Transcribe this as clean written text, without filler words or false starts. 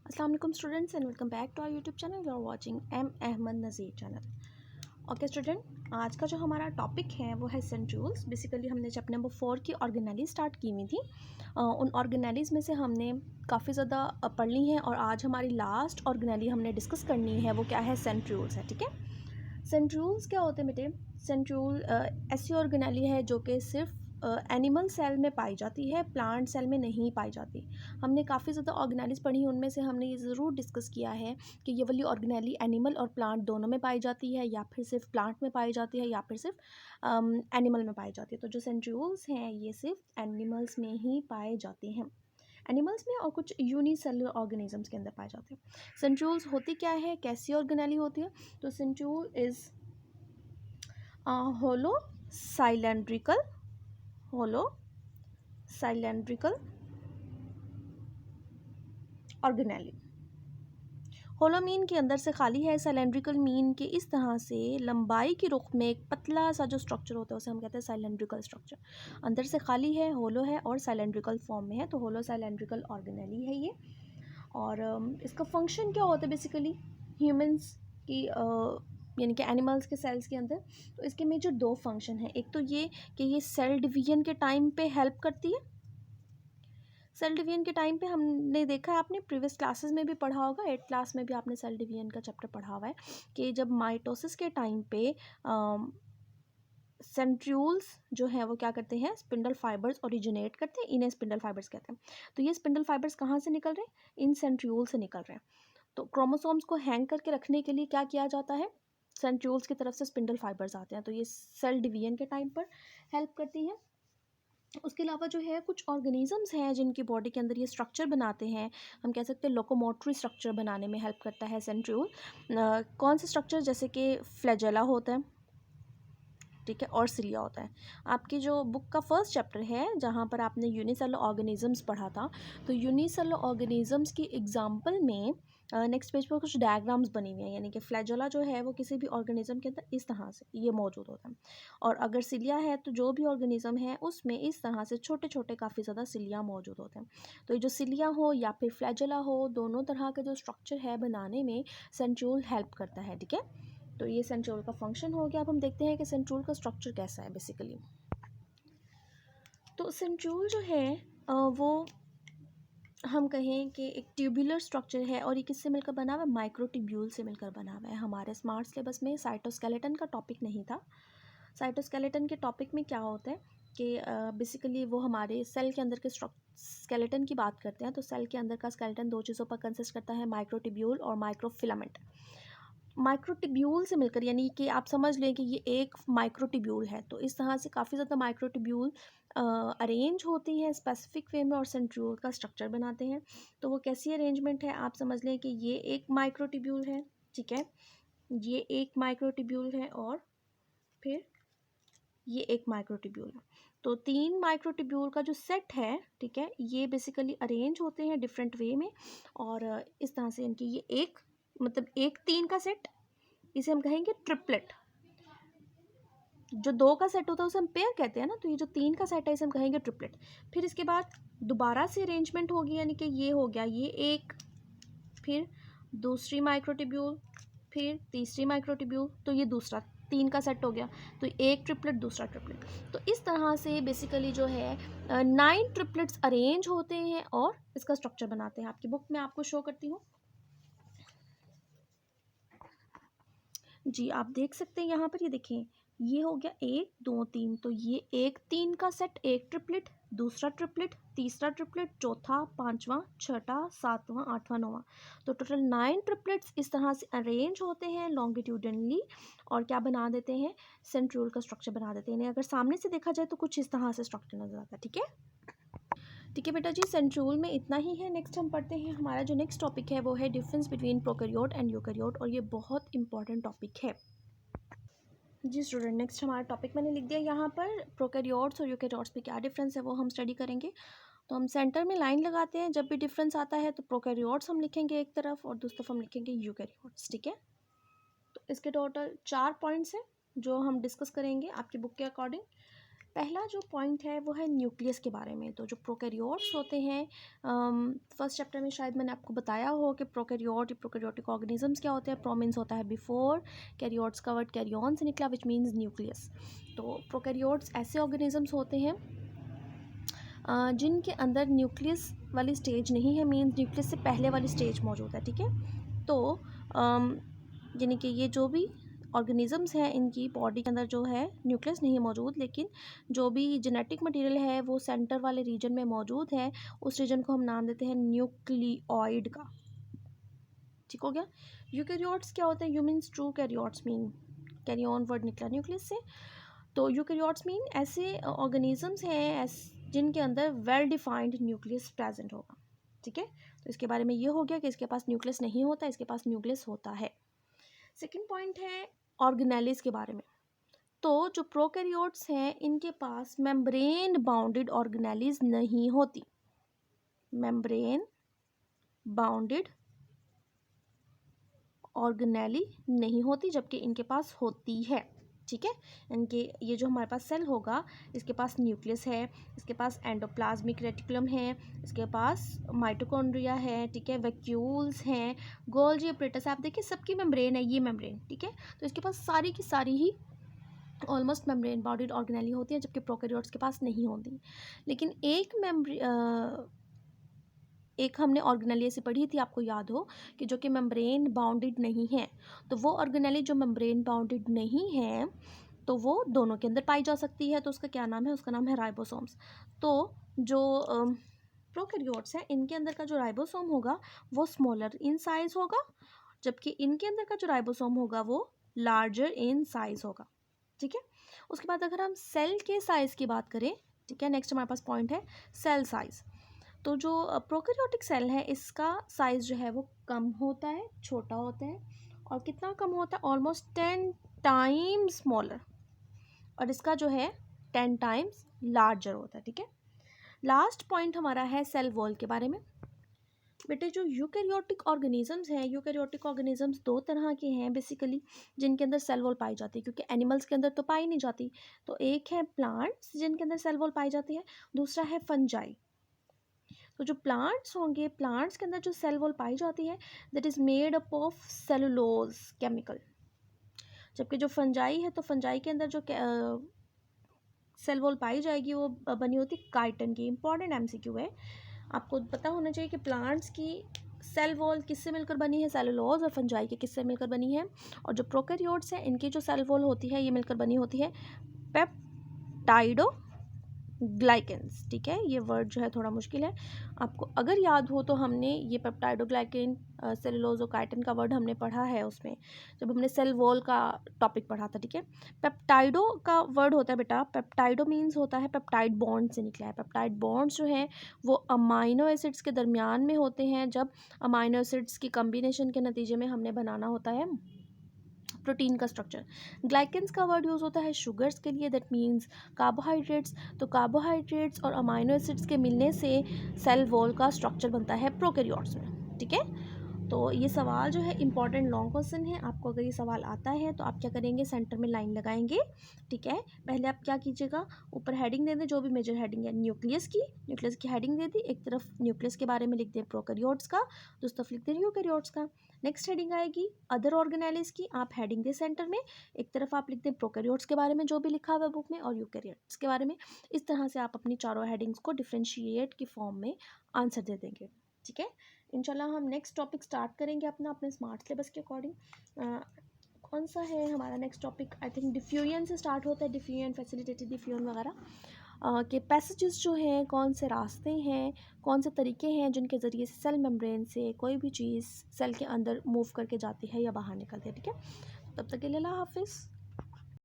अस्सलाम वालेकुम students and welcome back to our YouTube channel. You are watching M Ahmad Nazir channel. Okay student, आज का जो हमारा टॉपिक है वो है सेंट्रियोल्स। बेसिकली हमने चैप्टर नंबर 4 की ऑर्गेनेली स्टार्ट की हुई थी। उन ऑर्गेनेलीज़ में से हमने काफ़ी ज़्यादा पढ़ ली हैं और आज हमारी लास्ट ऑर्गेनेली हमने डिस्कस करनी है वो क्या है, सेंट्रियोल्स है। ठीक है, सेंट्रियोल्स क्या होते हैं बेटे? सेंट्रियोल ऐसी ऑर्गेनेली है जो कि सिर्फ एनिमल सेल में पाई जाती है, प्लांट सेल में नहीं पाई जाती। हमने काफ़ी ज़्यादा ऑर्गेनेलीज पढ़ी, उनमें से हमने ये ज़रूर डिस्कस किया है कि ये वाली ऑर्गेनेली एनिमल और प्लांट दोनों में पाई जाती है, या फिर सिर्फ प्लांट में पाई जाती है, या फिर सिर्फ एनिमल में पाई जाती है। तो जो सेंट्रियोल्स हैं ये सिर्फ एनिमल्स में ही पाए जाते हैं, एनिमल्स में और कुछ यूनिसेलुलर ऑर्गेनिजम्स के अंदर पाए जाते हैं। सेंट्रियोल्स होती क्या है, कैसी ऑर्गेनेली होती है? तो centriole is hollow cylindrical, hollow cylindrical organelle. Hollow mean के अंदर से खाली है, साइलेंड्रिकल मीन के इस तरह से लंबाई के रुख में एक पतला सा जो स्ट्रक्चर होता है उसे हम कहते हैं साइलेंड्रिकल स्ट्रक्चर। अंदर से खाली है, होलो है और साइलेंड्रिकल फॉर्म में है, तो होलो साइलेंड्रिकल ऑर्गेनेली है ये। और इसका फंक्शन क्या होता है बेसिकली ह्यूमंस की यानी कि एनिमल्स के सेल्स के अंदर? तो इसके मेजर दो फंक्शन है। एक तो ये कि ये सेल डिवीजन के टाइम पे हेल्प करती है। सेल डिवीजन के टाइम पे हमने देखा है, आपने प्रीवियस क्लासेस में भी पढ़ा होगा, 8th क्लास में भी आपने सेल डिवीजन का चैप्टर पढ़ा हुआ है कि जब माइटोसिस के टाइम पे सेंट्रियोल्स जो है वो क्या करते हैं, स्पिंडल फाइबर्स ओरिजिनेट करते हैं, इन्हें स्पिंडल फाइबर्स कहते हैं। तो ये स्पिंडल फाइबर्स कहाँ से निकल रहे हैं? इन सेंट्रियोल से निकल रहे हैं। तो क्रोमोसोम्स को हैंग करके रखने के लिए क्या किया जाता है? सेंट्रियोल्स की तरफ से स्पिंडल फाइबर्स आते हैं, तो ये सेल डिवीजन के टाइम पर हेल्प करती हैं। उसके अलावा जो है कुछ ऑर्गेनिजम्स हैं जिनकी बॉडी के अंदर ये स्ट्रक्चर बनाते हैं, हम कह सकते हैं लोकोमोटरी स्ट्रक्चर बनाने में हेल्प करता है सेंट्रियोल। कौन से स्ट्रक्चर? जैसे कि फ्लैजेला होता है, ठीक है, और सिलिया होता है। आपकी जो बुक का फर्स्ट चैप्टर है जहाँ पर आपने यूनिसेलुलर ऑर्गेनिजम्स पढ़ा था, तो यूनिसेलुलर ऑर्गेनिजम्स की एग्जांपल में नेक्स्ट पेज पर कुछ डायग्राम्स बनी हुई हैं, यानी कि फ्लैजेला जो है वो किसी भी ऑर्गेनिज्म के अंदर इस तरह से ये मौजूद होता है, और अगर सिलिया है तो जो भी ऑर्गेनिज्म है उसमें इस तरह से छोटे छोटे काफ़ी ज़्यादा सिलिया मौजूद होते हैं। तो ये जो सिलिया हो या फिर फ्लैजेला हो, दोनों तरह का जो स्ट्रक्चर है बनाने में सेंट्रियोल हेल्प करता है। ठीक है, तो ये सेंट्रियोल का फंक्शन हो गया। अब हम देखते हैं कि सेंट्रियोल का स्ट्रक्चर कैसा है बेसिकली। तो सेंट्रियोल जो है वो हम कहें कि एक ट्यूबुलर स्ट्रक्चर है, और ये किससे मिलकर बना हुआ है? माइक्रोट्यूब्यूल से मिलकर बना हुआ है। हमारे स्मार्ट सिलेबस में साइटोस्केलेटन का टॉपिक नहीं था। साइटोस्केलेटन के टॉपिक में क्या होता है कि बेसिकली वो हमारे सेल के अंदर के स्केलेटन की बात करते हैं। तो सेल के अंदर का स्केलेटन दो चीज़ों पर कंसिस्ट करता है, माइक्रोट्यूब्यूल और माइक्रोफिलामेंट। माइक्रोट्यूब्यूल से मिलकर, यानी कि आप समझ लें कि ये एक माइक्रोट्यूब्यूल है, तो इस तरह से काफ़ी ज़्यादा माइक्रोट्यूब्यूल अरेंज होती हैं स्पेसिफिक वे में और सेंट्रियोल का स्ट्रक्चर बनाते हैं। तो वो कैसी अरेंजमेंट है? आप समझ लें कि ये एक माइक्रोट्यूब्यूल है, ठीक है, ये एक माइक्रोट्यूब्यूल है, और फिर ये एक माइक्रोट्यूब्यूल है। तो 3 माइक्रोट्यूब्यूल का जो सेट है, ठीक है, ये बेसिकली अरेंज होते हैं डिफरेंट वे में, और इस तरह से इनकी ये एक मतलब एक 3 का सेट, इसे हम कहेंगे ट्रिपलेट। जो 2 का सेट होता है उसे हम पेयर कहते हैं ना, तो ये जो 3 का सेट है इसे हम कहेंगे ट्रिपलेट। फिर इसके बाद दोबारा से अरेंजमेंट होगी, यानी कि ये हो गया ये एक, फिर दूसरी माइक्रोट्यूब्यूल, फिर तीसरी माइक्रोट्यूब्यूल, तो ये दूसरा 3 का सेट हो गया। तो एक ट्रिपलेट, दूसरा ट्रिपलेट। तो इस तरह से बेसिकली जो है 9 ट्रिपलेट्स अरेंज होते हैं और इसका स्ट्रक्चर बनाते हैं। आपकी बुक में आपको शो करती हूँ जी, आप देख सकते हैं यहाँ पर, ये देखें, ये हो गया 1 2 3, तो ये एक 3 का सेट, एक ट्रिपलेट, दूसरा ट्रिपलेट, तीसरा ट्रिपलेट, चौथा, पांचवा, छठा, सातवां, आठवां, नौवां। तो टोटल 9 ट्रिपलेट्स इस तरह से अरेंज होते हैं लॉन्गिट्यूडनली, और क्या बना देते हैं? सेंट्रियोल का स्ट्रक्चर बना देते हैं। इन्हें अगर सामने से देखा जाए तो कुछ इस तरह से स्ट्रक्चर नजर आता है। ठीक है, ठीक है बेटा जी, सेंट्रियोल में इतना ही है। नेक्स्ट हम पढ़ते हैं, हमारा जो नेक्स्ट टॉपिक है वो है difference between prokaryote and eukaryote, और ये बहुत इंपॉर्टेंट टॉपिक है जी स्टूडेंट। नेक्स्ट हमारा टॉपिक मैंने लिख दिया यहाँ पर, प्रोकैरियोट्स और यूकैरियोट्स में क्या डिफरेंस है वो हम स्टडी करेंगे। तो हम सेंटर में लाइन लगाते हैं, जब भी डिफरेंस आता है तो प्रोकैरियोट्स हम लिखेंगे एक तरफ और दूसरी तरफ हम लिखेंगे यूकैरियोट्स। ठीक है, तो इसके टोटल 4 पॉइंट्स हैं जो हम डिस्कस करेंगे आपकी बुक के अकॉर्डिंग। पहला जो पॉइंट है वो है न्यूक्लियस के बारे में। तो जो प्रोकैरियोट्स होते हैं, फर्स्ट चैप्टर में शायद मैंने आपको बताया हो कि प्रोकैरियोटिक ऑर्गेनिजम्स क्या होते हैं। प्रो मीन्स होता है बिफोर, कैरियोट्स का वर्ड कैरियन से निकला विच मीन्स न्यूक्लियस। तो प्रोकैरियोट्स ऐसे ऑर्गेनिजम्स होते हैं जिनके अंदर न्यूक्लियस वाली स्टेज नहीं है, मीन्स न्यूक्लियस से पहले वाली स्टेज मौजूद है, ठीक है। तो यानी कि ये जो भी ऑर्गेनिजम्स हैं इनकी बॉडी के अंदर जो है न्यूक्लियस नहीं है मौजूद, लेकिन जो भी जेनेटिक मटेरियल है वो सेंटर वाले रीजन में मौजूद है। उस रीजन को हम नाम देते हैं न्यूक्लियोइड का, ठीक हो गया। यूकैरियोट्स क्या होते हैं? Humans true karyotes mean, karyon word निकला न्यूक्लियस से। तो यूकैरियोट्स मीन ऐसे ऑर्गेनिजम्स हैं जिनके अंदर वेल डिफाइंड न्यूक्लियस प्रेजेंट होगा, ठीक है। तो इसके बारे में ये हो गया कि इसके पास न्यूक्लियस नहीं होता, इसके पास न्यूक्लियस होता है। सेकेंड पॉइंट है ऑर्गेनेलिस के बारे में। तो जो प्रोकैरियोट्स हैं इनके पास मेम्ब्रेन बाउंडेड ऑर्गेनेलिस नहीं होती, मेम्ब्रेन बाउंडेड ऑर्गेनेली नहीं होती, जबकि इनके पास होती है, ठीक है। इनके ये जो हमारे पास सेल होगा इसके पास न्यूक्लियस है, इसके पास एंडोप्लाज्मिक रेटिकुलम है, इसके पास माइटोकॉन्ड्रिया है, ठीक है, वैक्यूल्स हैं, गोल्जी अपरेटस। आप देखिए सबकी मेम्ब्रेन है, ये मेम्ब्रेन, ठीक है। तो इसके पास सारी की सारी ही ऑलमोस्ट मेम्ब्रेन बाउंडेड ऑर्गेनेली होती है, जबकि प्रोकैरियोट्स के पास नहीं होती। लेकिन एक हमने ऑर्गेनेली ऐसी पढ़ी थी, आपको याद हो कि जो कि मेम्ब्रेन बाउंडेड नहीं है। तो वो ऑर्गेनेली जो मेम्ब्रेन बाउंडेड नहीं है तो वो दोनों के अंदर पाई जा सकती है। तो उसका क्या नाम है? उसका नाम है राइबोसोम्स। तो जो प्रोकैरियोट्स हैं इनके अंदर का जो राइबोसोम होगा वो स्मॉलर इन साइज होगा, जबकि इनके अंदर का जो राइबोसोम होगा वो लार्जर इन साइज होगा, ठीक है। उसके बाद अगर हम सेल के साइज़ की बात करें, ठीक है, नेक्स्ट हमारे पास पॉइंट है सेल साइज़। तो जो प्रोकैरियोटिक सेल है इसका साइज़ जो है वो कम होता है, छोटा होता है। और कितना कम होता है? Almost 10 times smaller. और इसका जो है 10 टाइम्स लार्जर होता है, ठीक है। लास्ट पॉइंट हमारा है सेल वॉल के बारे में। बेटे जो यूकैरियोटिक ऑर्गेनिजम्स हैं, यूकैरियोटिक ऑर्गेनिजम्स दो तरह के हैं बेसिकली जिनके अंदर सेल वॉल पाई जाती है, क्योंकि एनिमल्स के अंदर तो पाई नहीं जाती। तो एक है प्लांट्स जिनके अंदर सेल वॉल पाई जाती है, दूसरा है फंजाई। तो जो प्लांट्स होंगे, प्लांट्स के अंदर जो सेल वॉल पाई जाती है that is made up of cellulose chemical. जबकि जो फंजाई है तो फंजाई के अंदर जो सेल वॉल पाई जाएगी वो बनी होती काइटिन की। इंपॉर्टेंट एमसीक्यू है, आपको पता होना चाहिए कि प्लांट्स की सेल वॉल किससे मिलकर बनी है? सेलुलोज। और फंजाई की किससे मिलकर बनी है? और जो प्रोकैरियोट्स हैं इनकी जो सेल वॉल होती है ये मिलकर बनी होती है पेप्टाइडो ग्लाइकेंस, ठीक है। ये वर्ड जो है थोड़ा मुश्किल है, आपको अगर याद हो तो हमने ये पेप्टाइडोग्लाइकेन सेलुलोज और काइटिन का वर्ड हमने पढ़ा है उसमें, जब हमने सेल वॉल का टॉपिक पढ़ा था, ठीक है। पेप्टाइडो का वर्ड होता है बेटा, पेप्टाइडो मीन्स होता है पेप्टाइड बॉन्ड से निकला है। पेप्टाइड बॉन्ड्स जो हैं वो अमाइनो एसिड्स के दरमियान में होते हैं, जब अमाइनो एसिड्स की कम्बिनेशन के नतीजे में हमने बनाना होता है प्रोटीन का स्ट्रक्चर। ग्लाइकेंस का वर्ड यूज़ होता है शुगर्स के लिए, दैट मीन्स कार्बोहाइड्रेट्स। तो कार्बोहाइड्रेट्स और अमाइनो एसिड्स के मिलने से सेल वॉल का स्ट्रक्चर बनता है प्रोकैरियोट्स में, ठीक है। तो ये सवाल जो है इंपॉर्टेंट लॉन्ग क्वेश्चन है, आपको अगर ये सवाल आता है तो आप क्या करेंगे? सेंटर में लाइन लगाएंगे, ठीक है। पहले आप क्या कीजिएगा, ऊपर हेडिंग दे दें, जो भी मेजर हेडिंग है न्यूक्लियस की हेडिंग दे दी। एक तरफ न्यूक्लियस के बारे में लिख दें प्रोकैरियोट्स का, दूसरी तरफ लिख दें यूकैरियोट्स का। नेक्स्ट हेडिंग आएगी अदर ऑर्गेनेलिस की, आप हेडिंग दें सेंटर में, एक तरफ आप लिख दें प्रोकैरियोट्स के बारे में जो भी लिखा हुआ है बुक में, और यूकैरियोट्स के बारे में। इस तरह से आप अपनी चारों हेडिंग्स को डिफ्रेंशिएट की फॉर्म में आंसर दे देंगे, ठीक है। इंशाल्लाह हम नेक्स्ट टॉपिक स्टार्ट करेंगे अपने स्मार्ट सिलेबस के अकॉर्डिंग। कौन सा है हमारा next topic? I think diffusion से स्टार्ट होता है, डिफ्यूजन, फैसिलिटेटेड डिफ्यूजन वगैरह के पैसेजेस जो हैं, कौन से रास्ते हैं, कौन से तरीके हैं जिनके ज़रिए से सेल मेम्ब्रेन से कोई भी चीज़ सेल के अंदर मूव करके जाती है या बाहर निकलती है, ठीक है। तब तक के लिए अल्लाह हाफिज़।